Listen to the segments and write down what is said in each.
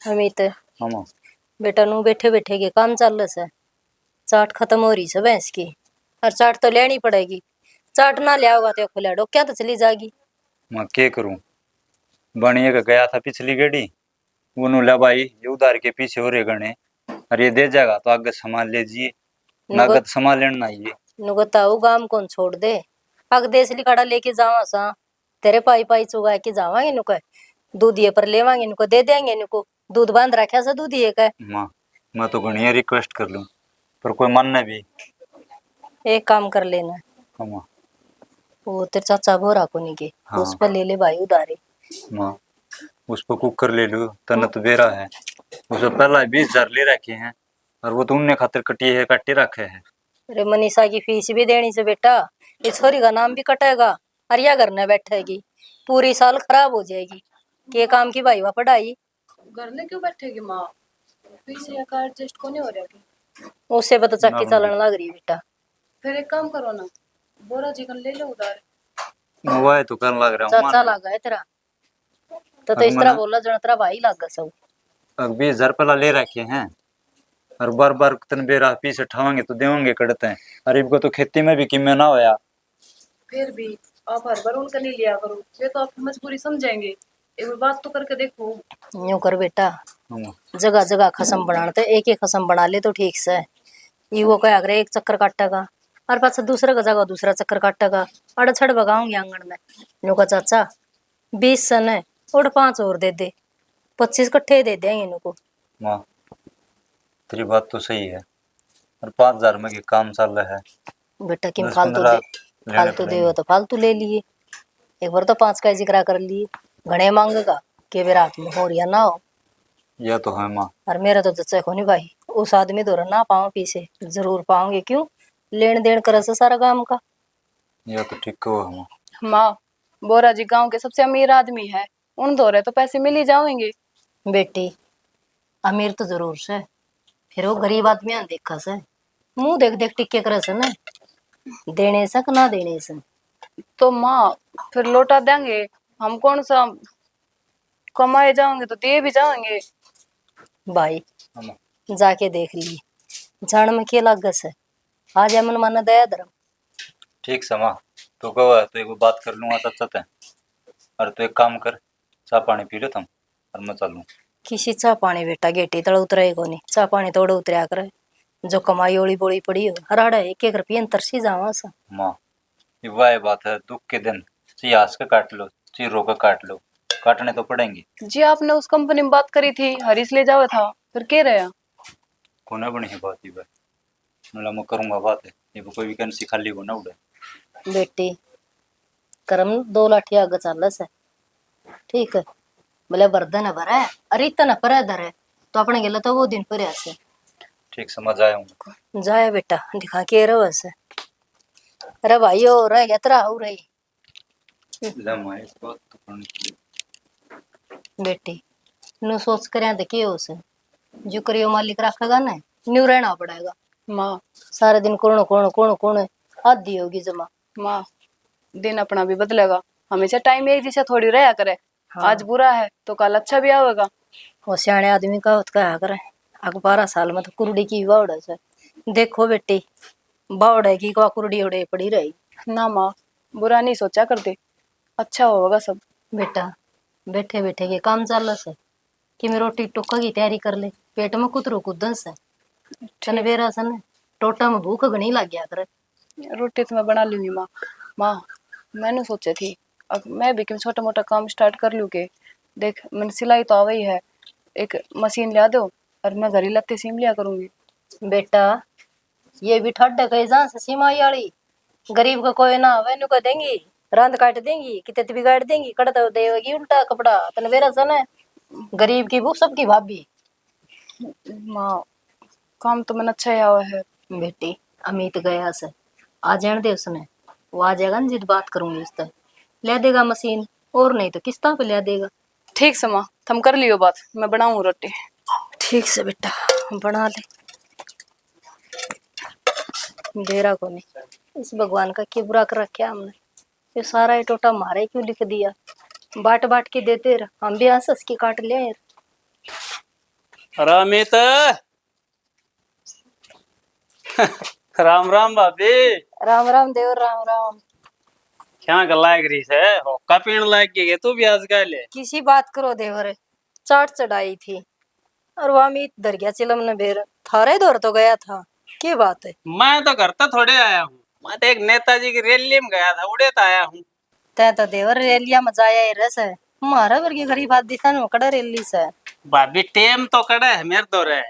अमित मामा बेटा नु बैठे बैठे के काम चल रहा है। चाट खत्म हो रही है भैंस की, और चाट तो लेनी पड़ेगी। चाट ना ले आओगा तो खुला डोक्या तो चली जाएगी। मैं क्या करूं, बनिए का गया था पिछली गेड़ी, उन्हों ले भाई ये उधार के पीछे हो रहे गणे, और ये दे जाएगा तो आगे सामान ले जिए, नगद सामान लेना ये नुगताऊ गाम कौन छोड़ दे। अग देश लिखाड़ा लेके जावा सा, तेरे पाई पाई चुगा के जावांगे नुको, दूध ये पर लेवांगे नुको, दे देंगे नुको, दूध बांध रखा सा दूध ये का। माँ मैं तो घनी रिक्वेस्ट कर लूं पर कोई मानने भी। एक काम कर लेना, हाँ माँ। वो तेरे चाचा भोरा को नहीं के, हाँ। उस पर ले ले भाई उधारे। माँ उस पर कुकर ले लूं, तन तो बेरा है, उसे पहला 20,000 ले रखे हैं, और वो तो उनने खातिर कटी है, काटे रखे है। अरे मनीषा की फीस भी देनी से बेटा, इस छोरी का नाम भी कटेगा, और या घर न बैठेगी, पूरी साल खराब हो जाएगी। के काम की भाई वह पढ़ाई घर में क्यों बैठेगी माँ, पीछे का एडजस्ट को नहीं हो रहा कि उससे पता चक्की चलन लग रही बेटा। फिर एक काम करो ना, बोरा चिकन ले लो उधार। मोबाइल तो करने लग रहा हूँ चाचा लगा है तेरा तो इस तरह बोला जन तेरा भाई लगा सब। अब 20,000 पहला ले रखे हैं, और बार बार तन बेरा पीछे उठावेंगे तो देवेंगे कड़ते हैं, और इनको तो खेती में भी किमे ना होया। फिर भी आप हर बार उनका नहीं लिया करो, ये तो आपकी मजबूरी समझेंगे, एक बार बात तो करके देखो। यूं कर बेटा, जगह जगह खसम बनाना तो एक एक खसम बना ले तो ठीक से। ये वो क्या अगर एक चक्कर काटेगा और पास दूसरे का जगह दूसरा चक्कर काटेगा, अड़ छड़ भगाऊंगी आंगन में। यूं का चाचा 20 सन है और 5 और दे दे, 25 कट्ठे दे देंगे इनको। माँ तेरी बात तो सही है, और 5,000 में के काम चल रहा है। बेटा किम फालतू दे तो फालतू ले लिए, एक बार तो 5 का जिक्र कर लिए, घने मांगेगा के वे रात में हो रिया ना हो। यह तो है माँ। और मेरा तो जच्चा को नहीं भाई, उस आदमी दौरा ना पाऊं पीछे जरूर पाऊंगे, क्यों लेन देन करे से सारा काम का। यह तो ठीक हो माँ। माँ बोरा जी गांव के सबसे अमीर आदमी है, उन दौरे तो पैसे मिल ही जाएंगे। बेटी अमीर तो जरूर से, फिर वो गरीब आदमी देखा से, मुंह देख देख टिक्के करे से ना, देने से ना देने से। तो माँ फिर लौटा देंगे, हम कौन सा कमाए जाओगे तो दे भी जाएंगे। भाई जाके देख ली जान में क्या लागस है, आज मन माना दया धर्म। ठीक समा तो कहो तो एक बात कर लूंगा सच है, और तो एक काम कर, चाय पानी पी लो तुम और मैं चलूं। किसी चाह पानी बेटा गेटी तड़ उतरे को नहीं, चाह पानी तोड़ उतरया करे, जो कमाई ओली बोली पड़ी हो हराड़ा 1-1 रुपये तरसी जावा सा। माँ ये वह बात है, दुख के दिन ची हंस के काट लो, ची रो के काट लो, काटने तो पड़ेंगे। जी आपने उस कंपनी में बात करी थी, हरीश ले जावा था, फिर क्या रहा? कोने बनी है बात, ही भाई मतलब मैं करूंगा बात है, ये कोई वैकेंसी खाली को ना उड़े। बेटी करम 2 लाठी आगे चल से, ठीक है बोले बर्दन भरा है अरे इतना पर धर है तो अपने गेला तो वो दिन पर ऐसे ठीक समझ आया हूँ। जाए बेटा दिखा के रहो ऐसे। अरे भाई हो रहा है तेरा हो रही बेटी नु सोच कर देखिए उसे जो करियो मालिक रखेगा ना, न्यू रहना पड़ेगा। माँ सारे दिन कौन कौन कौन कौन आधी होगी जमा। माँ दिन अपना भी बदलेगा, हमेशा टाइम एक जैसा थोड़ी रहा करे। हाँ। आज बुरा है तो कल अच्छा भी आवेगा। वो सियाने आदमी का होता क्या करे, अग 12 साल में तो कुरुड़ी की बावड़ है। देखो बेटी बावड़ की को कुरुड़ी उड़े पड़ी रही ना माँ बुरा नहीं सोचा करते, अच्छा होगा सब। बेटा बैठे बैठे के काम चल से कि मैं रोटी टोका की तैयारी कर ले, पेट में कुतरू कुदन से चने बेरा सन टोटा में भूख घनी लग गया करे। रोटी तो मैं बना लूंगी माँ। माँ मैंने सोचे थी अब मैं भी क्यों छोटा मोटा काम स्टार्ट कर लूँ के, देख मैंने सिलाई तो आ गई है, एक मशीन ला दो और मैं घर ही लत्ते सीम लिया करूंगी। बेटा ये भी ठड्ड कहीं जहाँ से सिमाई वाली गरीब का कोई ना वह नु देंगी, रांद काट देंगी कि तेत बिगाड़ देंगी, कड़ता देगी उल्टा कपड़ा तने वेरा सन है। गरीब की वो सबकी भाभी। माँ काम तो मैंने अच्छा आया है। बेटी अमित गया से आ जाने दे उसने, वो आ जाएगा ना जिद बात करूंगी उससे ले देगा मशीन, और नहीं तो किस्ता पे ले देगा। ठीक से माँ तुम कर लियो बात, मैं बनाऊं रोटी। ठीक से बेटा बना ले, देरा को नहीं। इस भगवान का क्या बुरा कर रखा हमने, ये सारा ये टोटा मारे क्यों लिख दिया, बाट बाट के देते रह, हम भी हंस हंस के काट ले। अमित राम राम भाभी। राम राम देवर, राम राम। क्या गला रही है, होका पीण लाग गई तू भी आज ले। किसी बात करो देवर, चाट चढ़ाई थी और वहां में डर गया चिलम ने बेर थारे दौर तो गया था। क्या बात है? मैं तो घर तो थोड़े आया हूँ, मैं तो एक नेताजी की रैली में गया था, उड़े तो आया हूँ। तै तो देवर रेलिया में जाया ही रस है। हमारा वर्गी गरीब आदमी था ना कड़ा रेली से। भाभी टेम तो कड़ा है मेरे दौर है,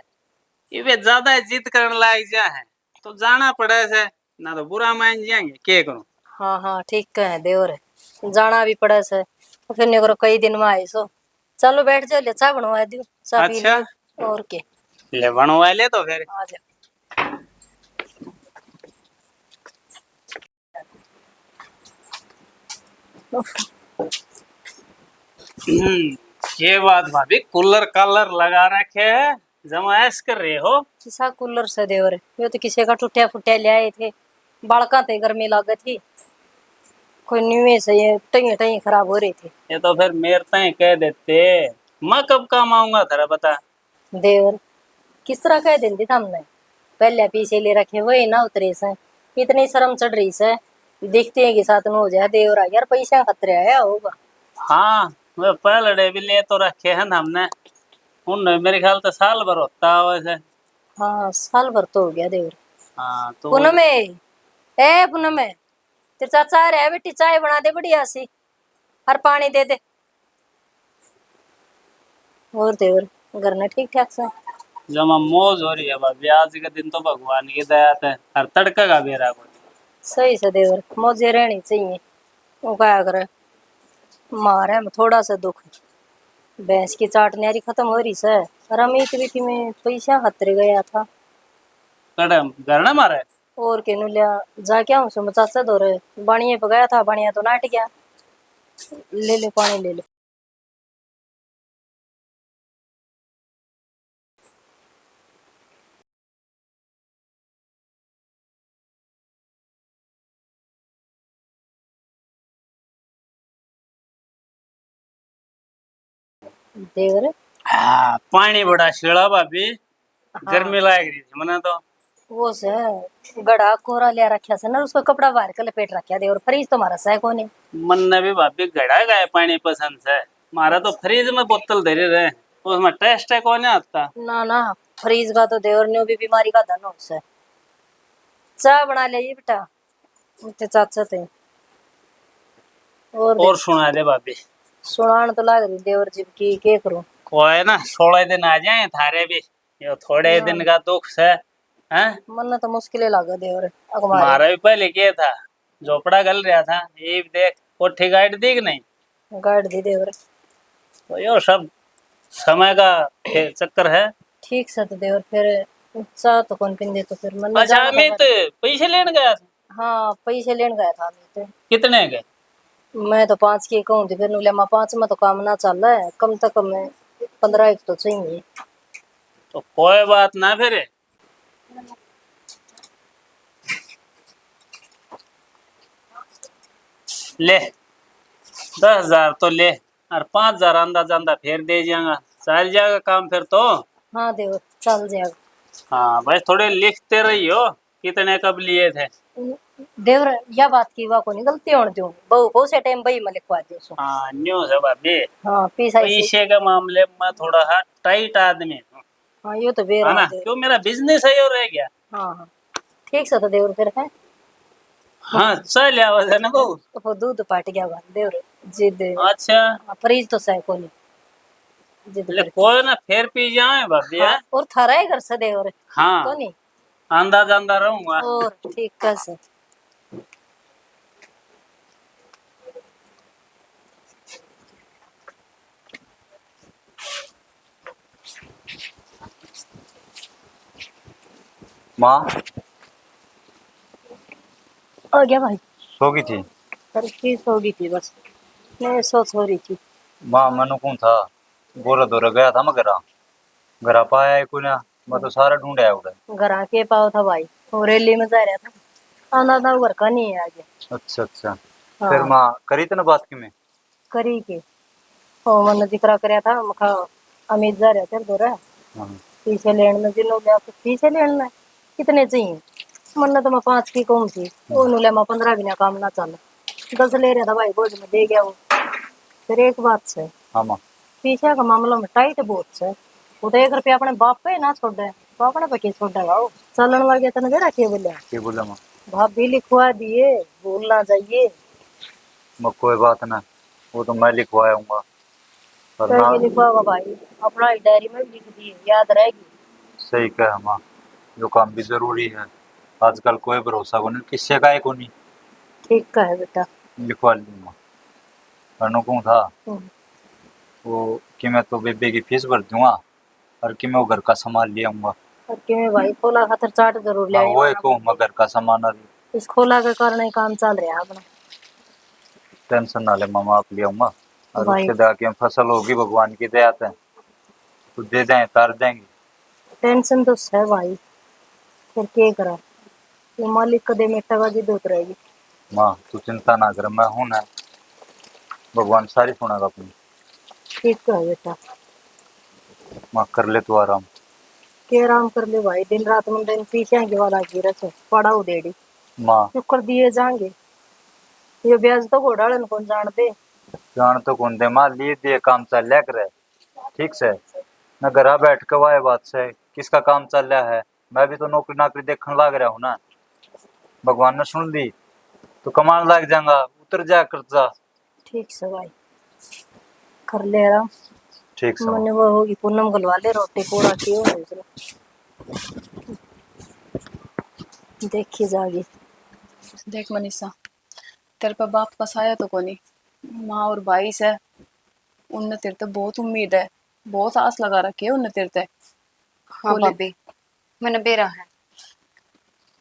ये ज्यादा जिद करने लायक जा है तो जाना पड़े से, ना तो बुरा मान जाएंगे क्या करूं। हाँ हाँ ठीक है देवर, जाना भी पड़ा से तो फिर नहीं करो कई दिन में आए सो। चलो बैठ जाओ, ले चाय बनवा दियो, चाय पी अच्छा लियो और के। ले बनवा ले तो फिर। आ जा। ये बात भाभी, कूलर कालर लगा रखे है, जमाइश कर रहे हो। किसा कूलर से देवर, ये तो किसी का टूटिया फुटिया ले आए थे, बालका थे गर्मी लागत थी, कोई न्यूए से ये टई टई खराब हो रही थी। ये तो फिर मेरे ताई कह देते, मैं कब काम आऊंगा तेरा बता। देवर किस तरह कह देती हमने, पहले पीछे ले रखे वही ना उतरे से, इतनी शर्म चढ़ रही से, देखते हैं कि साथ में हो जाए देवर आ यार, पैसा खतरे आया होगा। हाँ वे पहले भी ले तो रखे हैं ना हमने, उन मेरे ख्याल तो साल भर होता है वैसे। हाँ साल भर तो हो गया देवर। हाँ तो पूनम ए पूनम, तेरे चाचा आ रहा है, बेटी चाय बना दे बढ़िया सी और पानी दे दे। और देवर घर में ठीक ठाक से? जमा मौज हो रही है भाभी, आज के दिन तो भगवान की दया है, हर तड़का का बेरा को। सही से देवर, मौजे रहनी चाहिए। वो क्या करे, मारे में थोड़ा सा दुख, भैंस की चाट न्यारी खत्म हो रही से, और अमित बेटी में पैसा खतरे गया था। कड़म घर ना मारे। और के नु लिया जा क्या हूँ सुम चाचा दो रे, बाणिये पे गया था, बाणिया तो नाट गया। ले ले पानी ले ले। देवर हाँ पानी बड़ा शिला भाभी, हाँ गर्मी लग रही थी मना तो। वो से गड़ा कोरा लिया रखा से ना, उसको कपड़ा बाहर के लपेट रखा देवर, फ्रीज तो हमारा सह कोने। मन ने भी भाभी घड़ा गया पानी पसंद से, मारा तो फ्रिज में बोतल धरे रहे, उसमें टेस्ट है कौन आता। ना ना, फ्रीज का तो देवर ने भी बीमारी का धन हो से। चाय बना ले बेटा, ते चाचा थे। और सुना दे भाभी। सुनान तो लाग रही देवर जी की, के करूं। कोई ना 16 दिन आ जाए थारे भी, ये थोड़े दिन का दुख से हैं। मन तो मुश्किल लागे देवर अगमारे। मारा भी पहले क्या था, झोपड़ा गल रहा था, ये भी देख कोठी गाइड दी कि नहीं। गाड़ दी देवर। तो यो सब समय का चक्कर है। ठीक से तो देवर, फिर चाह तो कौन पिंदे तो फिर मन अच्छा जाना अमित था। पैसे लेने गया था, हाँ पैसे लेने गया था अमित। कितने के। मैं तो 5 की कहूँ थी, फिर नुले मैं 5 में तो काम ना चल रहा है, कम से कम 15 एक तो चाहिए। तो कोई बात ना, फिर ले 10,000 तो ले, और 5,000 अंदा जांदा फिर दे जाएगा, चल जाएगा काम फिर तो। हाँ देवर चल जाएगा। हाँ भाई थोड़े लिखते रही हो कितने कब लिए थे। देवर यह बात की वाह को नहीं गलती होने दूं, बहु बहुत से टाइम बही में लिखवा दियो सो। हाँ न्यूज है भाभी, हाँ पैसा पैसे के मामले में थोड़ा सा टाइट आदमी हूँ, हाँ ये तो बेरा है ना, देवर। क्यों मेरा बिजनेस है और रह गया। हाँ हाँ ठीक से तो देवर फिर है। हाँ चल आवाज है ना बहू। तो वो दूध पाट गया बा देवर जिद। अच्छा हाँ, फ्रीज तो सह को नहीं जिद ले करके। कोई ना फिर पी जाए भाभी। हाँ, और थारा है घर से देवर हाँ को नहीं। आंदा जांदा रहूंगा। और ठीक कैसे। माँ आ गया भाई। सो गई थी। पर की सो गई थी बस, मैं सोच हो रही थी। माँ मनु कौन था, गोरा दोरा गया था मैं घरा, घरा पाया है कोई ना, मैं तो सारा ढूंढा उधर। घर आके पाओ था भाई, वो रैली में जा रहा था, आना था घर का नहीं है आगे। अच्छा अच्छा। हाँ। फिर माँ करी थे ना बात की मैं। करी के ओ मन जिक्र करया था मखा अमित जा रहा थे दोरा, हाँ पीछे लेने में जिन्हों ले आप पीछे लेना कितने चाहिए मन्ना तो मैं 5 की कहूँ थी वो नु ले मैं 15 भी ना काम ना चल 10 ले रहा था भाई बोझ में दे गया वो। फिर एक बात से हाँ माँ। पीछे का मामला में टाइट बहुत से वो तो 1 रुपया अपने बाप पे ना छोड़े तो अपने पे की छोड़ेगा वो चलन लग गया तेने दे रखी बोले ये बोला माँ। भाभी लिखवा दिए भूल ना जाइए माँ कोई बात ना, वो तो मैं लिखवाऊंगा पर ना। कहीं लिखवाओगा भाई अपना ही डायरी में भी लिख दिए याद रहेगी। सही कहा माँ, जो काम भी जरूरी है आजकल कोई भरोसा को नहीं, किससे का को नहीं। ठीक का है बेटा। लिखवा लूंगा। अनुकूल था हम्म, वो कि मैं तो बेबे की फीस भर दूंगा और कि मैं वो घर का सामान ले आऊंगा। और कि मैं भाई खोला खातर चाट जरूर ले हाँ आई वो वरना कहूँ मैं घर का सामान और इस खोला के कारण ही काम चल रहा है अपना। टेंशन ना ले मामा, आप ले आऊंगा और भाई उसके जाके फसल होगी भगवान की दया से तो दे दें तार देंगे। टेंशन तो है भाई फिर क्या करा ये मालिक कदे में टका जी दूत रहेगी। माँ तू चिंता ना कर, मैं हूं ना, भगवान सारी सुनेगा अपनी। ठीक है बेटा। माँ कर ले तू आराम। के आराम कर ले भाई दिन रात में दिन पीछे की वाला की रस पड़ा उदेड़ी माँ चुप कर दिए जाएंगे ये ब्याज तो घोड़ाड़न कौन जान दे। जान तो कौन दे माँ, लिए दिए काम चल लिया करे ठीक से। मैं घर बैठ के वाए बात से किसका काम चल रहा है, मैं भी तो नौकरी नाकरी देखने लग रहा हूँ ना। भगवान ने सुन ली तो कमाने लग जाऊंगा, उतर जा कर्जा। ठीक से भाई कर ले आराम। ठीक से माँ। मैंने वो होगी पूनम गलवा ले रोटी पूरा की हो देखी जागी। देख मनीषा, तेरे पे बाप पसाया तो कोनी, माँ और भाई से उनने तेरे ते बहुत उम्मीद है, बहुत आस लगा रखी है उनने तेरे ते। हाँ बोले भाभी, मैंने बेरा है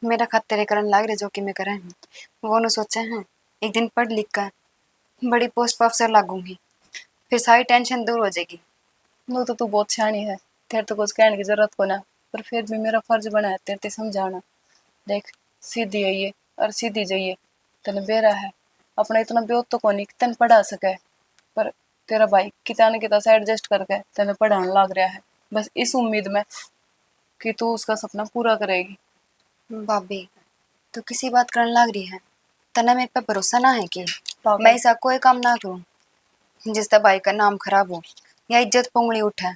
मेरा खत तेरे करन लाग रहे जो कि मैं करे हूँ वो नु सोचे हैं एक दिन पढ़ लिख कर बड़ी पोस्ट पर अफसर लागूंगी, फिर सारी टेंशन दूर हो जाएगी। नो तो तू बहुत सियानी है, तेरे तो कुछ कहने की जरूरत को ना, पर फिर भी मेरा फर्ज बना है तेरे ते समझाना। देख सीधी आइए और सीधी जाइए, तेने बेरा है अपना इतना ब्योत तो कोनी कि तेन पढ़ा सके, पर तेरा भाई किता न किता से एडजस्ट करके तेने पढ़ाने लग रहा है, बस इस उम्मीद में कि तू उसका सपना पूरा करेगी। भाभी, तू किसी बात करन लाग रही है, तना मेरे पे भरोसा ना है कि पागल। मैं ऐसा कोई काम ना करूं जिससे भाई का नाम खराब हो या इज्जत पोंगली उठे।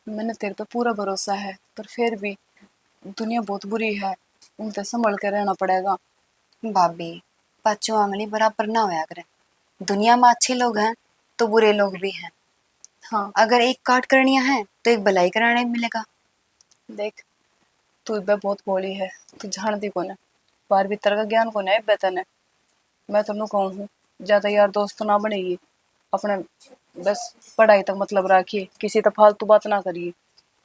मैंने तेरे पे पूरा भरोसा है, पर फिर भी दुनिया बहुत बुरी है, उनसे संभल के रहना पड़ेगा। भाभी, पांचों आंगली बराबर ना होया करे, दुनिया में अच्छे लोग हैं तो बुरे लोग भी हैं। हाँ अगर एक काट करनिया है तो एक भलाई कराने मिलेगा। देख, तू इब्बे बहुत भोली है, तू जानती कौन है, बाहर भीतर का ज्ञान कौन है इब्बे तने। मैं तेनू कहूँ हूँ ज्यादा यार दोस्त तो ना बनेगी, अपने बस पढ़ाई तक मतलब रखिए, किसी तो फालतू बात ना करिए।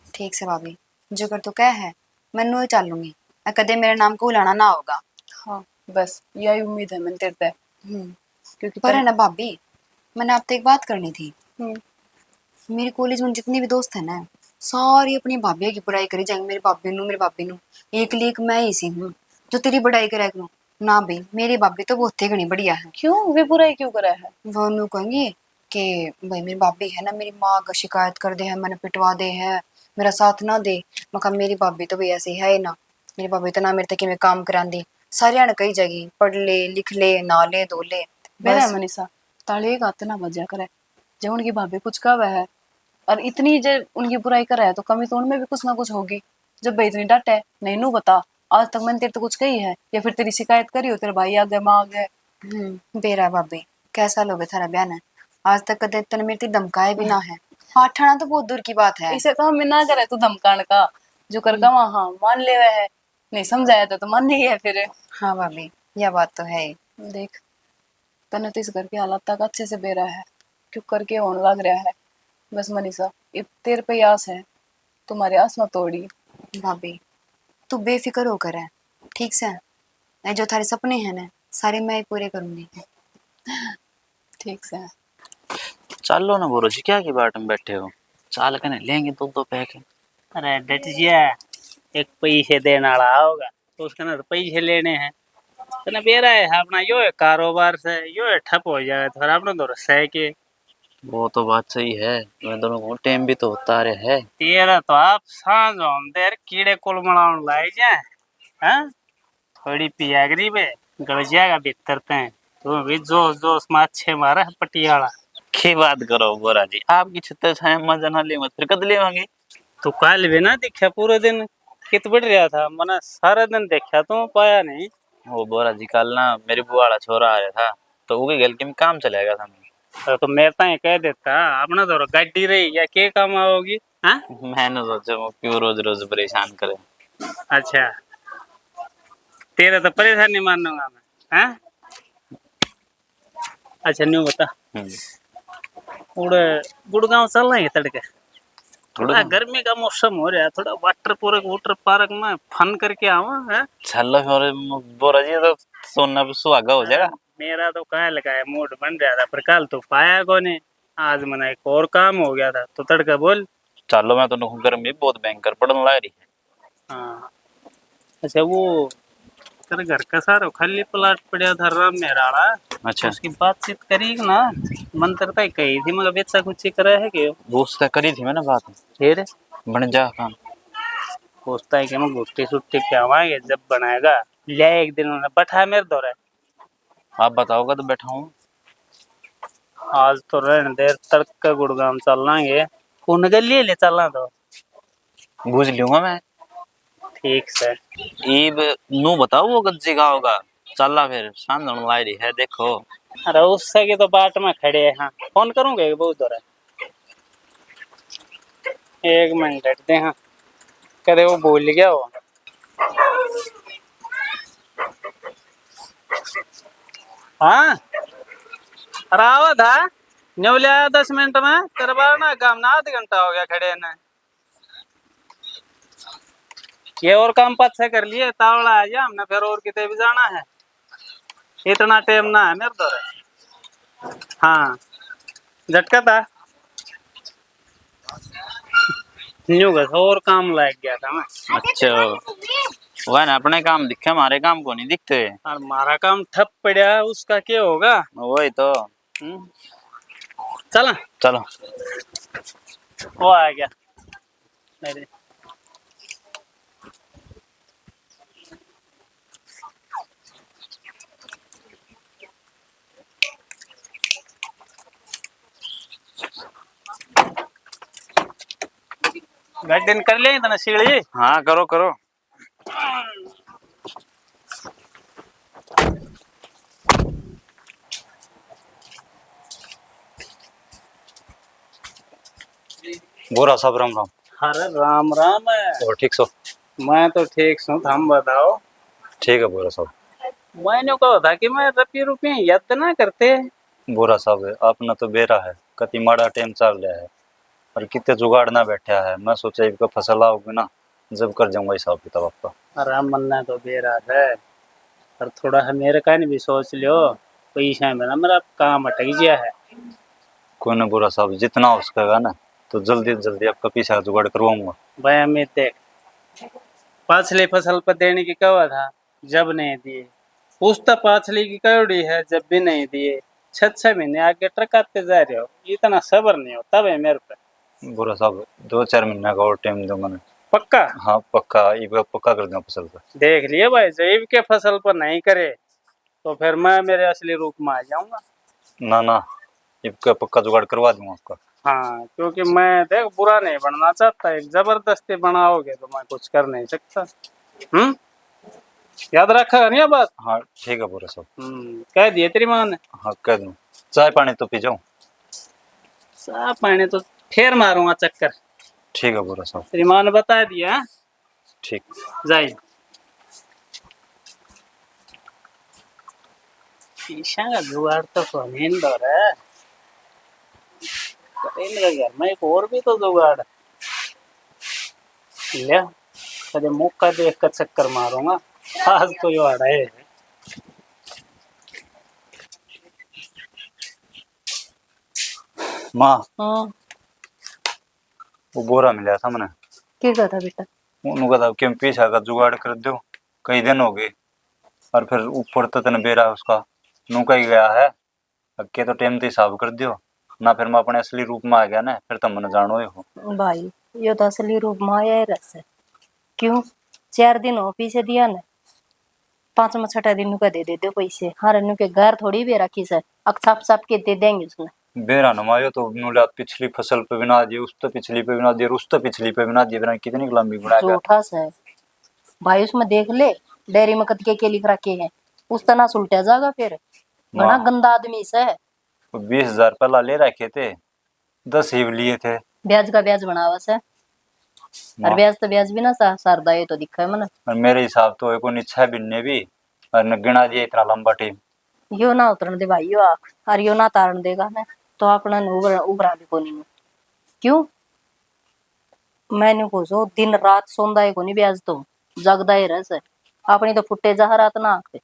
ठीक से भाभी, जो कर तू कह है मैं नु ही चालूंगी, कदे मेरे नाम को बुलाना ना होगा। हाँ बस यही उम्मीद है मैंने तेरे से, हम्म। क्योंकि पर है ना भाभी, मैंने आपसे एक बात करनी थी। हम्म, मेरे कॉलेज में जितने भी दोस्त है ना, सारी अपनी भाभी की बुराई करी जाएंगे, मेरी भाभी नू एक लीक मैं ही सी हूँ जो तेरी बुराई करे करूँ। ना भाई, मेरी भाभी तो बहुत ही घनी बढ़िया है। क्यों वे बुराई क्यों करा है? वो नू कहेंगी कि भाई मेरी भाभी है ना, मेरी माँ का शिकायत कर दे है, मैंने पिटवा दे है, मेरा साथ ना दे। मैं कहा मेरी भाभी तो भाई ऐसी है ही ना, मेरी भाभी तो ना मेरे तक में काम करांदी, सारिया ने कही जाएगी पढ़ ले लिख ले ना ले धो ले बेरा है बस। मनीषा, ताली एक हाथ ना बजा करे, जब उनकी भाभी कुछ कहा है और इतनी जब उनकी बुराई कर रहा है तो कमी तो उनमें भी कुछ ना कुछ होगी। जब भाई इतनी डट है, नहीं नू बता, आज तक मैंने तेरे तो कुछ कही है या फिर तेरी शिकायत करी हो, तेरे भाई आ गए माँ आ गए। बेरा भाभी, कैसा लोग है थारा बयान है, आज तक कदे तने मेरी धमकाए भी ना है। हाँ ठाना तो बहुत दूर की बात है। इसे काम में ना करे तू धमकान का, जो कर का वहाँ हाँ मान ले हुए है, नहीं समझाया तो मान नहीं है फिर। हाँ भाभी, यह बात तो है ही। देख, तने तो इस घर की हालत तक अच्छे से बेरा है, क्यों करके होने लग रहा है। बस मनीषा, ये तेरे पे आस है, तुम्हारी आस मत तोड़ी। भाभी, तू बेफिक्र होकर है ठीक से, मैं जो थारे सपने हैं ना सारे मैं ही पूरे करूंगी। ठीक से। चलो ना बोरो जी, क्या की बाट में बैठे हो, चाल कने लेंगे दो पैके। अरे डट जिया, एक पैसे देने वाला होगा तो उसके ना पैसे लेने हैं, तो ना बेरा है अपना यो है कारोबार से यो है ठप हो जाए तो फिर अपना तो रस है के वो तो बात सही है, मैं दोनों को टाइम भी तो होता रहा है। तेरा तो आप सांझ होम देर कीड़े कुल मलाउन लाई जाए हाँ थोड़ी पियागरी बे गड़ जाएगा भीतर ते तू भी जोश जोश में अच्छे मारा है पटियाला। की बात करो बोरा जी, आपकी छत्ते छाया मजा ना ले मत फिर कद लेवांगे। तू कल भी ना दिखा पूरे दिन कित बढ़ रहा था मैंने सारा दिन देखा तो पाया नहीं। वो बोरा जी कल ना मेरी बुआ वाला छोरा आ रहा था तो वो गल के में काम चला गया था। तो मेरे ताई कह देता अपना तो गाड़ी रही या के काम आओगी हाँ। मैंने सोचा वो क्यों रोज रोज परेशान करे। अच्छा तेरा तो परेशान नहीं मानूंगा मैं हाँ। अच्छा न्यू बता उड़े गुड़गांव चल रहे हैं तड़के थोड़ा गर्मी का मौसम हो रहा है थोड़ा वाटर पार्क में फन करके आवा है। चलो फिर बोरा जी तो सोना पे सुहागा हो जाएगा। मेरा तो कहा लगा है मूड बन रहा था पर कल तो पाया को नहीं आज मना एक और काम हो गया था तो तड़का बोल। चलो मैं तो गर्मी बहुत भयंकर पड़ने लग रही है। हाँ अच्छा वो तेरे घर का सारा खाली प्लाट पड़ा था राम मेराड़ा। अच्छा उसकी बातचीत करी ना मंत्र तय कही थी मगर बेचा कुछ करा है कि वो उससे करी थी मैंने बात फिर बन जा काम। पूछता है कि मैं गुट्टी सुट्टी खिलावाएंगे जब बनाएगा ले एक दिन उन्हें बैठा मेरे दौरे। आप बताओगा तो बैठा हूँ। आज तो रहने देर तड़क का गुड़गाम चलनागे कौन गली ले चलना तो बूझ लूंगा मैं। ठीक से ईब नू बताओ वो गज्जी का होगा चल फिर शाम लाई रही है देखो। अरे उससे की तो बाट में खड़े हैं हाँ फोन करूंगे बहुत दौरे 1 मिनट दे हाँ कदे वो भूल गया हो। हाँ अरे आवा था न्यू लिया 10 मिनट में करवा ना काम ना आधा घंटा हो गया खड़े ने ये और काम पद से कर लिए तावड़ा आ जा हमने फिर और किते भी जाना है इतना टाइम ना है मेरे दौरे। हाँ झटका था न्यू बस और काम लग गया था मैं। अच्छा वह ना अपने काम दिखे हमारे काम को नहीं दिखते। और मारा काम ठप पड़ा उसका क्या होगा। वही तो चला चलो वो आ गया मेरे गार्डन कर ले तना सीढ़ी। हाँ करो करो। बोरा साहब राम राम। अरे राम राम है और ठीक सो? मैं तो ठीक हूँ हम बताओ। ठीक है बोरा साहब। मैंने कहा था कि मैं रुपये याद ना करते। बोरा साहब अपना तो बेरा है कति माड़ा टाइम चल रहा है और कितने जुगाड़ ना बैठा है मैं सोचा इनका फसल आओगे ना जब कर जाऊंगा हिसाब किताब आपका। अरे मन्ना तो बेरा है और थोड़ा है मेरे का नहीं भी सोच लियो पैसा में ना मेरा काम अटक गया है। कोई ना बोरा साहब जितना हो सकेगा ना तो जल्दी जल्दी आपका पैसा जुगाड़ करवाऊंगा। भाई अमित देख पाछली फसल पर देने की कहा था जब नहीं दिए पूछता पाछली की कौड़ी है जब भी नहीं दिए 6 महीने आगे ट्रकाते जा रहे हो इतना सब्र नहीं होता भाई मेरे पे। बोरा साहब 2-4 महीने का और टाइम दूंगा मैं। पक्का? हाँ पक्का ये पक्का कर दूंगा फसल पर। देख लिए भाई जैब के फसल पर नहीं करे तो फिर मैं मेरे असली रूप में आ जाऊंगा। ना ना इसका पक्का जुगाड़ करवा दूंगा आपका। हाँ क्योंकि मैं देख बुरा नहीं बनना चाहता एक जबरदस्ती बनाओगे तो मैं कुछ कर नहीं सकता। याद रखा नहीं बात। हाँ ठीक है बोरा साहब। कह दिए तेरी माँ ने। हाँ कह दूँ। चाय पानी तो पी जाऊँ? चाय पानी तो फिर मारूंगा चक्कर। ठीक है बोरा साहब। तेरी माँ ने बता दिया। ठीक जाइए शीशा का जुगाड़ तो नींद हो रहा है घर में एक और भी तो जुगाड़ ले कदे मौका देख कर चक्कर मारूंगा आज तो यो आ रहा है। माँ हाँ वो बोरा मिला था मैंने क्या कहा था बेटा? उन्होंने कहा कि पैसा का जुगाड़ कर दो कई दिन हो गए और फिर ऊपर तो तने बेरा उसका नू कही गया है अगे तो टाइम तो हिसाब कर दियो ना फिर मैं अपने असली रूप में आ गया ना, फिर तुम मन जानो ही हो। भाई ये तो असली रूप में आया है रस है। क्यों 4 दिन हो पीछे दिया ना, 5वां 6ठा दिन का दे दो पैसे। हर के घर थोड़ी भी रखी से अब छाप छाप के दे देंगे उसने। बेरा नमायो तो नूला पिछली फसल पे बना दिए, उस तो पिछली पे बना दिए, उस तो पिछली पे बना दिए, बिना कितनी लंबी बनाएगा। झूठा सा है भाई, उसमें देख ले डेयरी में कद के लिख रखे हैं, उस तना सुलटा जाएगा फिर। घना गंदा आदमी से है। 20,000 पहला ले रखे थे, 10 ही लिए थे। ब्याज का ब्याज बनावा से, और ब्याज तो ब्याज भी ना सारदा ये तो दिखा है मन। और मेरे हिसाब तो एको निच्छा बिन्ने भी और न गिना दिया इतना लंबा टीम। यो ना उतरन दे भाई यो आख, और यो ना तारन देगा ना तो अपना उबरा भी कोनी। क्यों मैंने को सो दिन रात सोंदा है कोनी, ब्याज तो जगदा ही रह अपनी तो फुटे जा रात ना आख।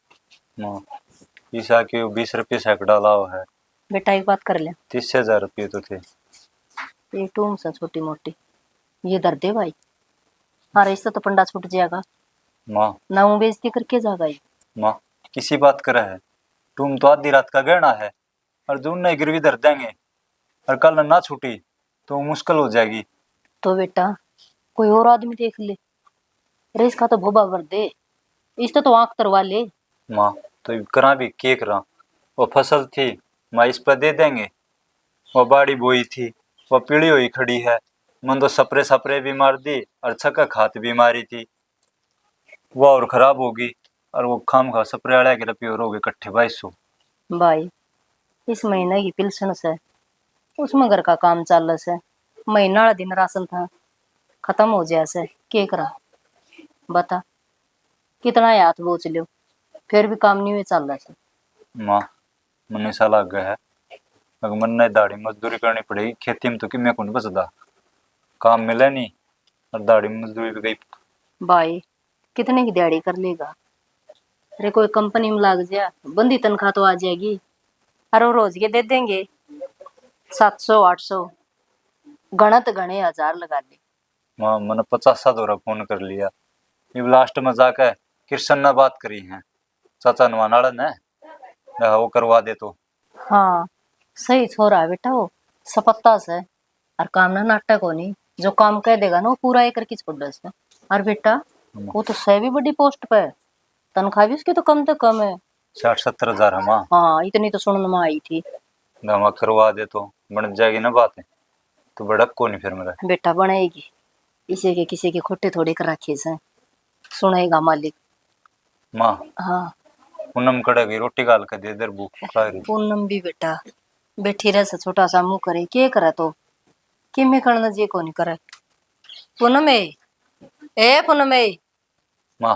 ईसा के 20 रुपये सैकड़ा लाओ है। बेटा एक बात कर ले, 30,000 रुपये तो थे। ये टूम सा छोटी मोटी ये दर्द है भाई। हाँ रिश्ता तो पंडा छूट जाएगा माँ ना, वो बेइज्जती करके जाएगा ये। माँ किसी बात कर है, तुम तो आधी रात का गहना है और जून नहीं गिरवी धर देंगे, और कल ना छूटी तो मुश्किल हो जाएगी। तो बेटा कोई और आदमी देख ले, रेस का तो भोबा भर दे, इससे तो आंख तरवा ले। माँ तो करा भी के करा, वो फसल थी माँ इस पर दे देंगे, वो बाड़ी बोई थी वो पीली हुई खड़ी है, मन तो सपरे सपरे भी मार दी और छक्का खात भी मारी थी, वो और खराब होगी, और वो खाम खा सपरे वाले के रुपये और हो गए इकट्ठे 2200। भाई इस महीने की पिलसन से उसमें घर का काम चल से, महीना वाला दिन राशन था खत्म हो जाए से के करा बता, कितना याद बोझ लियो फिर भी काम नहीं हुए चल रहा से। माँ मन ऐसा लग गया है अगर मन ने दाढ़ी मजदूरी करनी पड़ेगी, खेती में तो कि मैं कौन बचदा, काम मिले नहीं और दाढ़ी मजदूरी भी गई। भाई कितने की दिहाड़ी कर लेगा, अरे कोई कंपनी में लग जा बंदी तनख्वाह तो आ जाएगी, अरे वो रोज के दे देंगे 700 800, गणत गणे 1000 लगा ले। माँ मैंने 50 दौरा फोन कर लिया, ये लास्ट में जाकर कृष्ण ने बात करी है चाचा नवानाड़ा ने, वो करवा दे तो। हाँ सही छोरा है बेटा, वो सपत्ता से और काम ना नाटक हो नहीं, जो काम कह देगा ना वो पूरा एक करके छोड़ से। और बेटा वो तो सह भी बड़ी पोस्ट पे है, तनख्वाह भी उसकी तो कम से कम है 60-70 हजार है माँ। हाँ इतनी तो सुनने में आई थी। दमा करवा दे तो बन जाएगी ना बातें, तो भड़क को नहीं फिर मेरा। बेटा बनेगी, इसी के किसी के खोटे थोड़े कर रखे से, सुनेगा मालिक। माँ हाँ पूनम कड़ेगी रोटी गाल के दे दर भूख रही। पूनम भी बेटा बैठी रह से छोटा सा मुंह करे के करे तो कि मैं करना जी को नहीं करे। पूनम ए पूनम माँ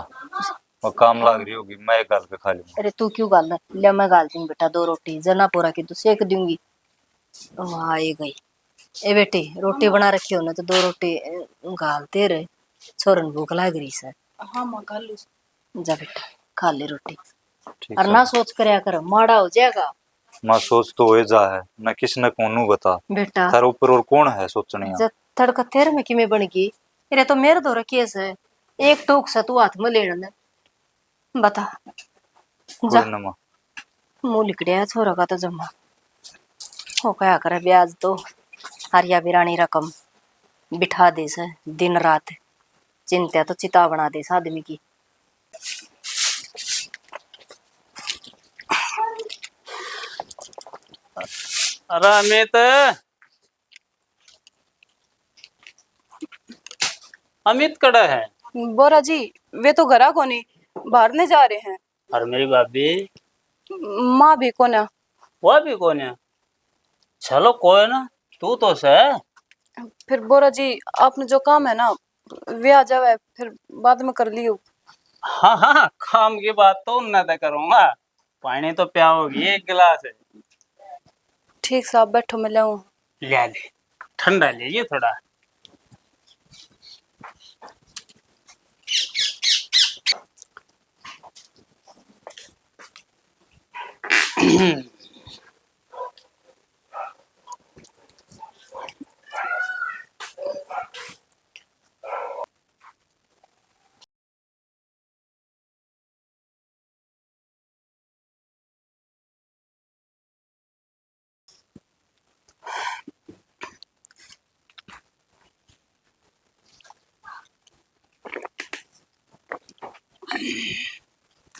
वो काम लाग रही होगी, मैं एक गाल के खा लूंगा। अरे तू क्यों गाल ले, मैं गाल दूंगी बेटा 2 रोटी जना पूरा की तो सेक दूंगी। वहाँ आई गई ए बेटी रोटी बना रखी हो ना तो 2 रोटी गालते रहे, छोरन भूख लाग रही से। हाँ माँ खा लो। जा बेटा खा ले रोटी, ठीक और है ना सोच कर कर माड़ा हो जाएगा। माँ सोच तो हो जा है न किस न कोनू बता, बेटा थारे ऊपर और कौन है सोचने जब तड़का तेरे में किमें बन गई, अरे तो मेरे दो रखिए से एक टोक से तू हाथ में लेना बता जा। कोई न माँ मुंह लिकड़िया छोरा का तो जमा हो क्या करे, ब्याज तो हरिया बिरानी रकम बिठा दे से दिन रात, चिंता तो चिता बना दे आदमी की। अरे अमित, अमित कड़ा है। बोरा जी वे तो घरा को नहीं बाहर ने जा रहे हैं। और मेरी भाभी माँ भी को ना। वो भी कौन है? चलो कोई ना, तू तो से। फिर बोरा जी आपने जो काम है ना वे आ जावे, फिर बाद में कर लियो। हाँ हाँ काम की बात तो उन्नत करूंगा, पानी तो पियाओगी 1 गिलास है। ठीक साहब बैठो मैं लाऊं। ले ले ठंडा लीजिए थोड़ा।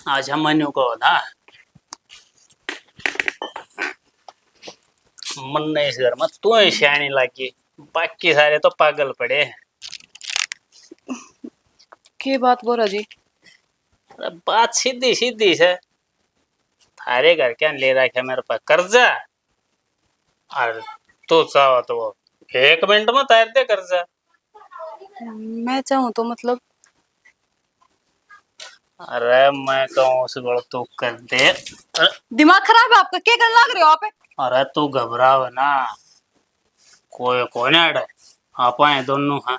आज हम मनु को ना मन नहीं इस घर में तू ही सियानी लगी, बाकी सारे तो पागल पड़े हैं। के बात बोरा जी? अरे बात सीधी सीधी से, थारे घर क्या ले रखा मेरे पास कर्जा, और तू चाहो तो वो 1 मिनट में उतार दे कर्जा। मैं चाहूँ तो मतलब? अरे मैं कहूँ उस बड़ तू कर दे। दिमाग खराब है आपका, क्या करने लग रहे हो आप? अरे तू घबराओ ना, कोई कौन है, आप आए दोनों। हाँ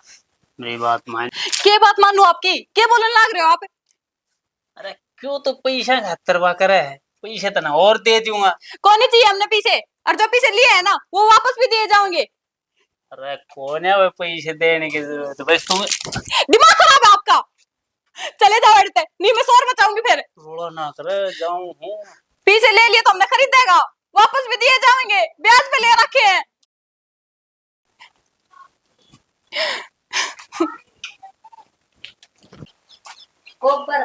मेरी बात मान। क्या बात मानू आपकी, क्या बोलने लग रहे हो आप? अरे क्यों तो पैसा खातरवा करे है, पैसे तो ना और दे दूंगा। कौन ही चाहिए हमने पीछे, और जो पीछे लिए है ना वो वापस भी दिए जाओगे। अरे कौन है वो पैसे देने की जरूरत, बस तुम दिमाग खराब है आपका। चले जाओ अड़ते, नहीं मैं शोर मचाऊंगी फिर। रोड़ा ना करे, जाऊं हूँ। पीछे ले लिए तो हमने खरीद देगा, वापस भी दिए जाएंगे, ब्याज पे ले रखे हैं। गोबर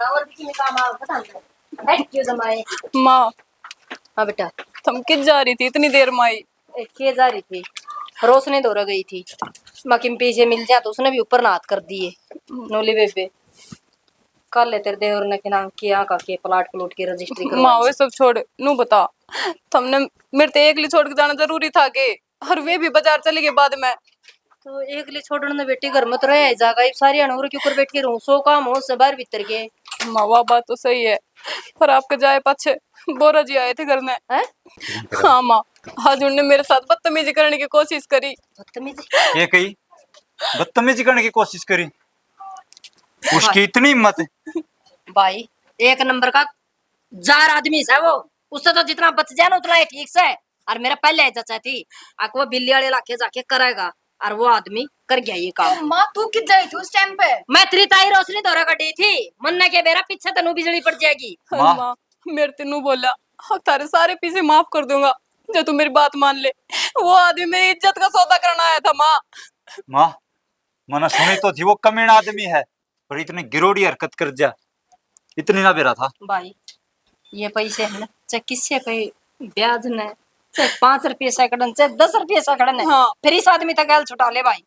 और भी काम आओ पता नहीं क्यों जमाए। माँ हाँ बेटा। तुम किस जा रही थी इतनी देर में आई? के जा रही थी, रोशनी दौरा गई थी, मकीम पीछे मिल जाए तो उसने भी ऊपर ना हाथ कर दिए। नोली बेबे कल ले तेरे देवर ने के नाम किया का के प्लाट प्लूट की रजिस्ट्री माँ करवाई। वो सब छोड़, नू बता तुमने मेरे ते एकली छोड़ के जाना जरूरी था के, और वे भी बाजार चली गई बाद में। तो एक लिए छोड़ने ने बेटी घर में तो रह जाएगा, इब सारी अनूर के ऊपर बैठ के रहूं, सो काम हो से बाहर भीतर के। माँ वो बात तो सही है, पर आपके जाए पाछे बोरा जी आए थे घर में। हैं? हाँ माँ, आज उन्होंने मेरे साथ बदतमीजी करने की कोशिश करी। बदतमीजी? ये कही बदतमीजी करने की कोशिश करी, उसकी इतनी हिम्मत है। भाई एक नंबर का जार आदमी है वो, उससे तो जितना बच जाए ना उतना ही ठीक से। और मेरा पहले चाचा थी वो बिल्ली वाले इलाके जाके करेगा, और वो आदमी कर गया ये काम। माँ तू किस जाई थी उस टाइम पे? मैं तेरी ताई रोशनी दौरा कटी थी, मन्ना के बेरा पीछे तनु बिजली पड़ जाएगी। माँ। माँ मेरे तेनू बोला हाँ तारे सारे पीछे माफ कर दूंगा जो तू मेरी बात मान ले, वो आदमी मेरी इज्जत का सौदा करना आया था। माँ माँ मैंने सुनी तो थी वो कमीना आदमी है, पर इतनी गिरोड़ी हरकत कर जा, इतनी ना बेरा था। भाई ये पैसे है ना, चाहे किससे कोई ब्याज न, चाहे 5 रुपये सैकड़न, चाहे 10 रुपये सैकड़न है, हाँ। फिर इस आदमी तक गैल छुटा ले भाई।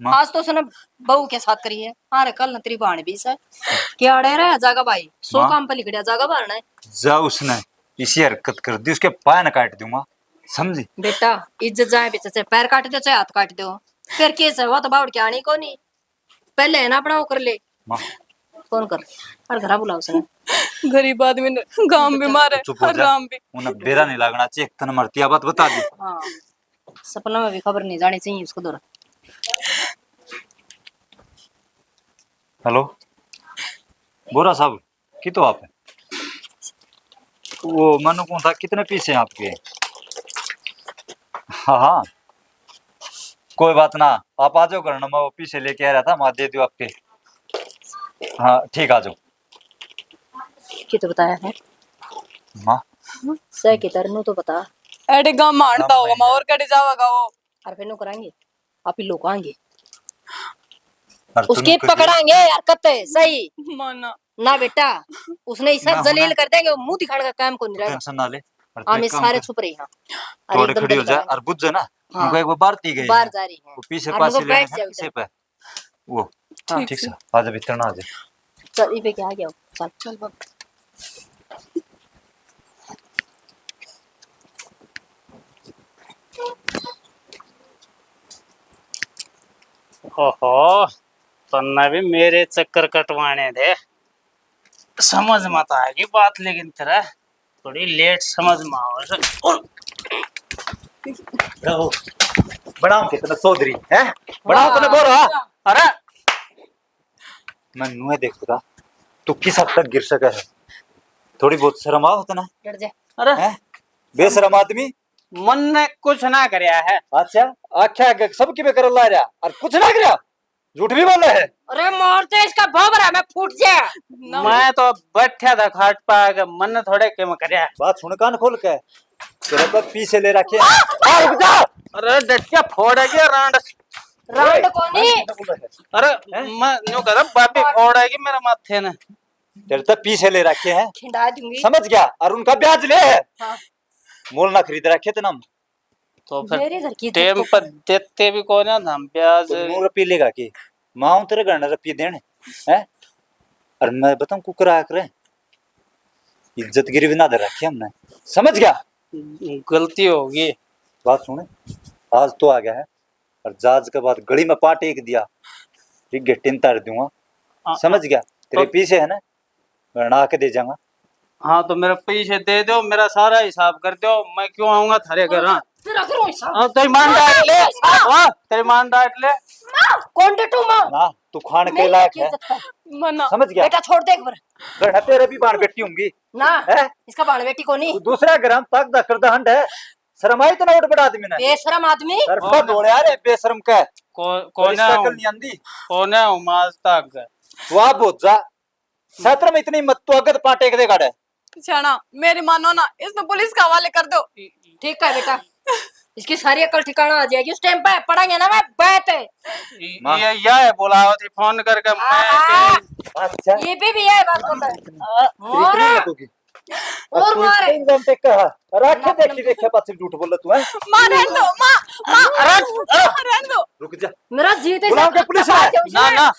माँ। आज तो उसने बहू के साथ करी है, अरे कल न तेरी बाण भी से क्या अड़े रहा जागा भाई, 100 माँ। काम पर लिखड़िया जागा बारना है। जा उसने इसी हरकत कर दी, उसके पाय न काट दूंगा, समझी? बेटा इज्जत जाए बेचा, चाहे पैर काट दो चाहे हाथ काट दो, फिर केस है वो तो बाउड़ के आनी को नहीं, पहले है ना अपना वो कर ले। माँ फोन कर और घरा बुला उसने। गरीब आदमी ने गांव बीमार है चुप हो और जा, राम भी। उन्हें बेरा नहीं लगना चाहिए, तन मरती बात बता दी। हाँ सपना में भी खबर नहीं जानी चाहिए उसको दौरा। हेलो बोरा साहब की तो आप है, वो मनु कौन था, कितने पीस हैं आपके? हाँ हाँ कोई बात ना, आप आ जाओ करना, मैं वो पीछे लेके आ रहा था, मैं दे दूँ आपके। हाँ ठीक, आ जाओ। की तो बताया है माँ सह की तरनु तो बता, एडे गांव मारता होगा माँ, और कटे जाएगा वो। और फिर नु कराएंगे आप ही लोग आएंगे, और उसकी तुम पकड़ाएंगे हरकत है सही माना ना बेटा, उसने इसे ना जलील होना। कर देंगे, वो मुंह दिखाने का काम को नहीं रहेगा। टेंशन ना ले, और हम तू इस एक काम सारे कर, छुप रही हैं थोड़े खड़ी हो जाए और बुझ जाए ना। हाँ। उनको एक बार बारती गई बाहर है, जा रही है वो पीछे और पास उनको लेने बैठ का जाओ पीछे इधर। पे वो। ठीक ठीक से। है आ जा, भीतर ना आ जा। चल ये पे क्या आ गया चल चल बाप। ओहो तन्ना भी मेरे चक्कर कटवाने थे, समझ मत आएगी बात, लेकिन तेरा थोड़ी लेट समझ में आओ। रहो बनाओ कितना चौधरी है, बनाओ तने बोरा। अरे मैं नुए देखता तू किस हद तक गिर सका है, थोड़ी बहुत शर्म आओ तना डर जा। अरे है, बेशरम आदमी। मन ने कुछ ना करया है। अच्छा आख्या सब की कर ला रहा और कुछ ना करया, झूठ भी बोला है। अरे मारते इसका भोबरा मैं फूट जा। मैं तो बैठा था खाट पर, मन ने थोड़े के में करया। बात सुन कान खोल के, तेरे पर पीछे ले रखे हैं। आ, रुक जा। अरे डटिया फोड़ गया रांड। रांड कोनी अरे मैं न्यू कर बापी फोड़ेगी मेरे माथे ने। तेरे तो पीछे ले रखे हैं, खिंडा दूंगी। समझ गया, और उनका ब्याज ले है। हाँ। मोल ना खरीद रखे थे ना, तो मेरे फिर घर की इज्जत टेम को पर देते भी कौन है हम ब्याज। तो 9 रुपये लेगा कि माँ तेरे घर रुपये देने है। और मैं बताऊं कुकरा करे इज्जत गिरवी ना दे रखी हमने, समझ गया। गलती होगी। बात सुने, आज तो आ गया है, और जाज के बाद गली में पाट एक दिया फिर घट्टी तार दूंगा, समझ गया। तेरे पीछे है ना, बना के दे जाऊंगा। हाँ तो मेरे पैसे दे दो, मेरा सारा हिसाब कर दो, मैं क्यों आऊंगा थारे घर। हाँ तेरा करो हिसाब। हाँ, तेरी मान डांट ले। हाँ तेरी मान डांट ले। कौन डेटू मां? ना तू खान के मेरी लायक है, इज्जत कर। मना समझ गया। बेटा छोड़ दे एक बार। गढ़ा तेरे भी बाण बेटी होंगी ना है, इसका बाण बेटी कोनी। तू दूसरा ग्राम तक दखर दहंड है। शरमाई तो नोट बड़ा आदमी ने, बेशरम आदमी। सरपा धोले आ रे बेशरम का। कौन इसका है कल नहीं आंदी, कौन है माज तक। तू आ बोझ जा सत्र में इतनी मत तू अगत पाटे के दे गाड़े। छाना मेरी मानो ना, इसमें पुलिस के हवाले कर दो। ठीक है बेटा, इसकी सारी अकल ठिकाना आ जाएगी उस टाइम पे पढ़ेंगे ना। मैं बात है ये है बुलाओ थी फोन करके मैं। अच्छा ये भी है बात होता है। इतनी और लगोगी और मारे एकदम पे कहा रखे देखी देखे पाछे झूठ बोल तू है। मां रहने दो, मां रहने दो। रुक जा, मेरा जीते बुलाओ क्या पुलिस है? ना ना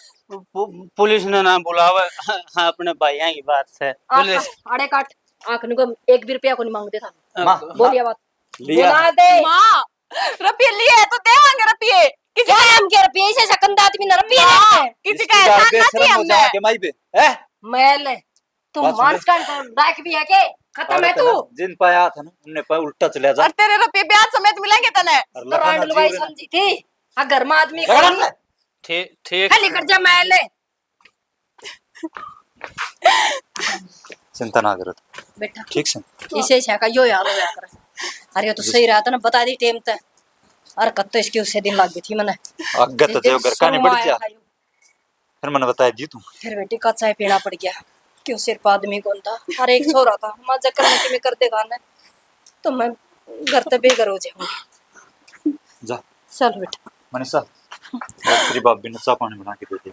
पुलिस ने ना बुलावा। हाँ, अपने भाइयों की बात है पुलिस। आड़े काट आंख को 1 भी रुपया को नहीं मांगते था। माँ बोलिए बात लिया बुला दे। मां रुपये लिए तो देवांगे रुपये। क्या हम के रुपये से शकंदा आदमी न रुपये लेते हैं। किसी का एहसान ना चाहिए हमने। के माई बे है मैल तू बात सुन मांस का डाक भी है के खत्म है तू। जिन पाया था ना उनने पाया उल्टा चले जा। और तेरे रुपये ब्याज समेत मिलेंगे तने। तो रांड लुगाई समझी थी। हाँ घर में आदमी ठीक ठीक खाली कर जा मैल। चिंता ना करो बेटा ठीक से। इसे छका यो याद हो कर। अरे ये तो सही रहा था ना, बता दी टेम तक। और कब तो इसके उससे दिन लग गई थी मैंने। अगत जो घर का नहीं बढ़ जा फिर मैंने बताया दी तू। फिर बेटी का चाय पीना पड़ गया क्यों सिर्फ आदमी कौन था। और एक छोरा था मजा करने के में कर दे गाने तो मैं घर पे बेघर हो जाऊंगी। जा चल बेटा मनीषा, तेरी भाभी ने चाय पानी बना के दे दे।